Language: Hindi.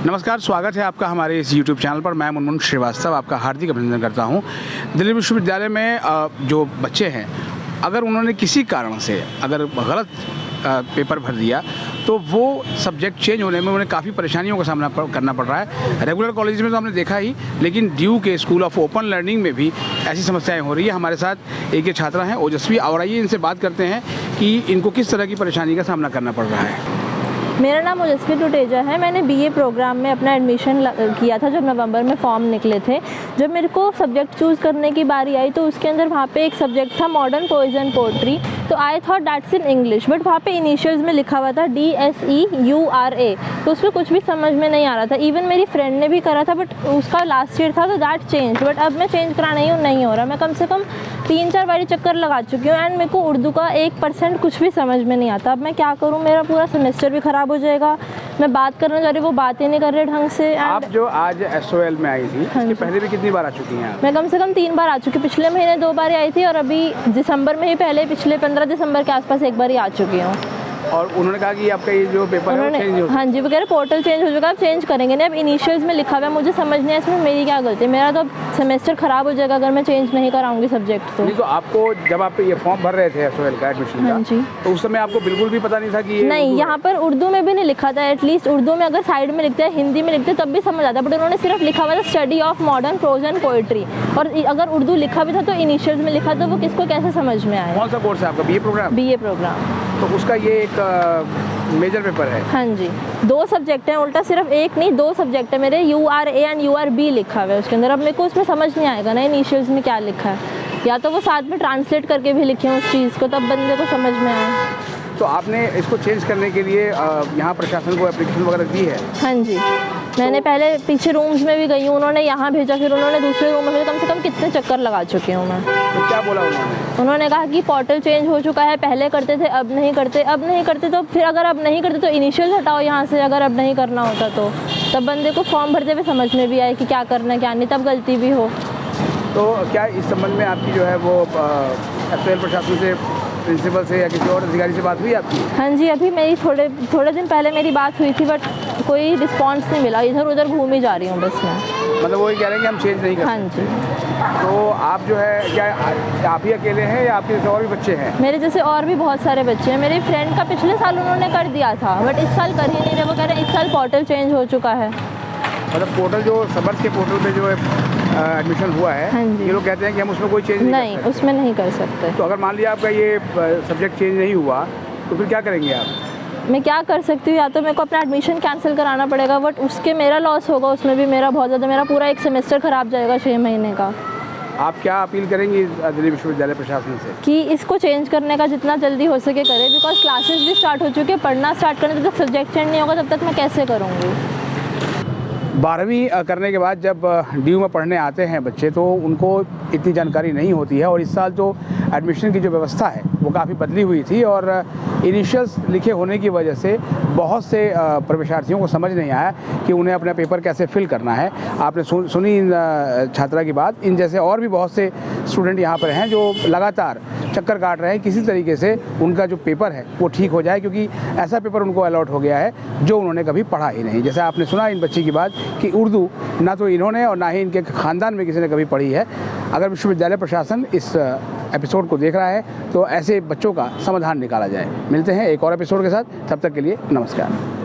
नमस्कार, स्वागत है आपका हमारे इस YouTube चैनल पर। मैं मुनमुन श्रीवास्तव आपका हार्दिक अभिनंदन करता हूं। दिल्ली विश्वविद्यालय में जो बच्चे हैं, अगर उन्होंने किसी कारण से अगर गलत पेपर भर दिया तो वो सब्जेक्ट चेंज होने में उन्हें काफ़ी परेशानियों का सामना करना पड़ रहा है। रेगुलर कॉलेज में तो हमने देखा ही, लेकिन ड्यू के स्कूल ऑफ ओपन लर्निंग में भी ऐसी समस्याएं हो रही है। हमारे साथ एक छात्रा हैं, ओजस्वी, और आइए इनसे बात करते हैं कि इनको किस तरह की परेशानी का सामना करना पड़ रहा है। मेरा नाम ओजस्वी टुटेजा है। मैंने बीए प्रोग्राम में अपना एडमिशन किया था जब नवंबर में फॉर्म निकले थे। जब मेरे को सब्जेक्ट चूज़ करने की बारी आई तो उसके अंदर वहाँ पे एक सब्जेक्ट था मॉडर्न पोएज़ी एंड पोएट्री। तो I thought that's in English, but वहाँ पे इनिशियल्स में लिखा हुआ था DSEURA, तो उसमें कुछ भी समझ में नहीं आ रहा था। इवन मेरी फ्रेंड ने भी करा था, बट उसका लास्ट ईयर था तो दैट चेंज। बट अब मैं चेंज करा नहीं हो रहा। मैं कम से कम 3-4 बारी चक्कर लगा चुकी हूँ एंड मेरे को उर्दू का 1% कुछ भी समझ में नहीं आता। अब मैं क्या करूँ? मेरा पूरा सेमेस्टर भी ख़राब हो जाएगा। मैं बात करने जा रही हूँ, वो बात ही नहीं कर रहे ढंग से। आप जो आज SOL में आई थी, इसके पहले भी कितनी बार आ चुकी हैं आप? मैं कम से कम 3 बार आ चुकी। पिछले महीने 2 बार आई थी और अभी दिसंबर में ही पहले पिछले 15 दिसंबर के आसपास एक बार ही आ चुकी हूँ। और उन्होंने कहा कि आपका ये जो पेपर है वो चेंज हो, हाँ जी, वो कह रहे पोर्टल चेंज हो चुका है, आप चेंज करेंगे नहीं। अब इनिशियल्स में लिखा हुआ है, मुझे समझ नहीं है इसमें मेरी क्या गलती है। मेरा तो सेमेस्टर ख़राब हो जाएगा अगर मैं चेंज नहीं कराऊंगी सब्जेक्ट तो। नहीं तो आपको जब आप ये फॉर्म भर रहे थे SOL का एडमिशन का, जी, तो उस समय आपको बिल्कुल भी पता नहीं था कि ये नहीं, यहाँ पर उर्दू में भी नहीं लिखा था। एटलीस्ट उर्दू में अगर साइड में लिखते हैं, हिंदी में लिखते हैं तब भी समझ आता, बट उन्होंने सिर्फ लिखा हुआ था study of modern prose and poetry. और अगर उर्दू लिखा भी था तो इनिशियल्स में लिखा, तो वो किसको कैसे समझ में आया? कौन सा कोर्स है आपका? BA programme? BA programme. तो उसका ये एक मेजर पेपर है? हाँ जी, 2 सब्जेक्ट हैं, उल्टा सिर्फ एक नहीं 2 सब्जेक्ट है मेरे। URA एंड URB लिखा हुआ है उसके अंदर। अब मेरे को उसमें समझ नहीं आएगा ना इनिशियल्स में क्या लिखा है, या तो वो साथ में ट्रांसलेट करके भी लिखे हैं उस चीज़ को, तब बंदे को समझ में आए। तो आपने इसको चेंज करने के लिए यहाँ प्रशासन को एप्लीकेशन वगैरह दी है? हाँ जी, मैंने पहले पीछे रूम्स में भी गई हूँ, उन्होंने यहाँ भेजा, फिर उन्होंने दूसरे रूम में भेजा। कम से कम कितने चक्कर लगा चुकी हूँ मैं। तो क्या बोला उन्होंने? उन्होंने कहा कि पोर्टल चेंज हो चुका है, पहले करते थे अब नहीं करते। अब नहीं करते तो फिर अगर अब नहीं करते तो इनिशियल हटाओ यहाँ से, अगर अब नहीं करना होता तो। तब बंदे को फॉर्म भरते हुए समझ में भी आए कि क्या करना है क्या नहीं, तब गलती भी हो। तो क्या इस संबंध में आपकी जो है वो SOL प्रशासन से, प्रिंसिपल से या किसी और अधिकारी से बात हुई आपकी? हाँ जी, अभी मेरी थोड़े दिन पहले मेरी बात हुई थी, बट कोई रिस्पांस नहीं मिला। इधर उधर घूम ही जा रही हूँ बस मैं। मतलब वो ये कह रहे हैं कि हम चेंज नहीं कर सकते? हाँ जी। तो आप जो है क्या आप ही अकेले हैं या आपके जैसे और भी बच्चे हैं? मेरे जैसे और भी बहुत सारे बच्चे हैं। मेरी फ्रेंड का पिछले साल उन्होंने कर दिया था, बट इस साल कर ही नहीं रहे। वो कह रहे हैं इस साल पोर्टल चेंज हो चुका है। मतलब पोर्टल जो समर्थ के पोर्टल पे जो है एडमिशन हुआ है, हाँ जी, ये लोग कहते हैं कि हम उसमें कोई चेंज नहीं, उसमें नहीं कर सकते। तो अगर मान लिया आपका ये सब्जेक्ट चेंज नहीं हुआ तो फिर क्या करेंगे आप? मैं क्या कर सकती हूँ? या तो मेरे को अपना एडमिशन कैंसिल कराना पड़ेगा, बट उसके मेरा लॉस होगा, उसमें भी मेरा बहुत ज़्यादा, मेरा पूरा एक सेमेस्टर ख़राब जाएगा 6 महीने का। आप क्या अपील करेंगी दिल्ली विश्वविद्यालय प्रशासन से? कि इसको चेंज करने का जितना जल्दी हो सके करे, बिकॉज क्लासेस भी स्टार्ट हो चुके हैं। पढ़ना स्टार्ट करने जब तक सब्जेक्ट चेंज नहीं होगा तब तक मैं कैसे करूँगी? 12वीं करने के बाद जब ड्यू में पढ़ने आते हैं बच्चे, तो उनको इतनी जानकारी नहीं होती है। और इस साल जो एडमिशन की जो व्यवस्था है वो काफ़ी बदली हुई थी, और इनिशियल्स लिखे होने की वजह से बहुत से प्रवेशार्थियों को समझ नहीं आया कि उन्हें अपना पेपर कैसे फिल करना है। आपने सुनी इन छात्रा की बात। इन जैसे और भी बहुत से स्टूडेंट यहाँ पर हैं जो लगातार चक्कर काट रहे हैं किसी तरीके से उनका जो पेपर है वो ठीक हो जाए, क्योंकि ऐसा पेपर उनको अलॉट हो गया है जो उन्होंने कभी पढ़ा ही नहीं। जैसे आपने सुना इन बच्ची की बात कि उर्दू ना तो इन्होंने और ना ही इनके ख़ानदान में किसी ने कभी पढ़ी है। अगर विश्वविद्यालय प्रशासन इस एपिसोड को देख रहा है तो ऐसे बच्चों का समाधान निकाला जाए। मिलते हैं एक और एपिसोड के साथ, तब तक के लिए नमस्कार।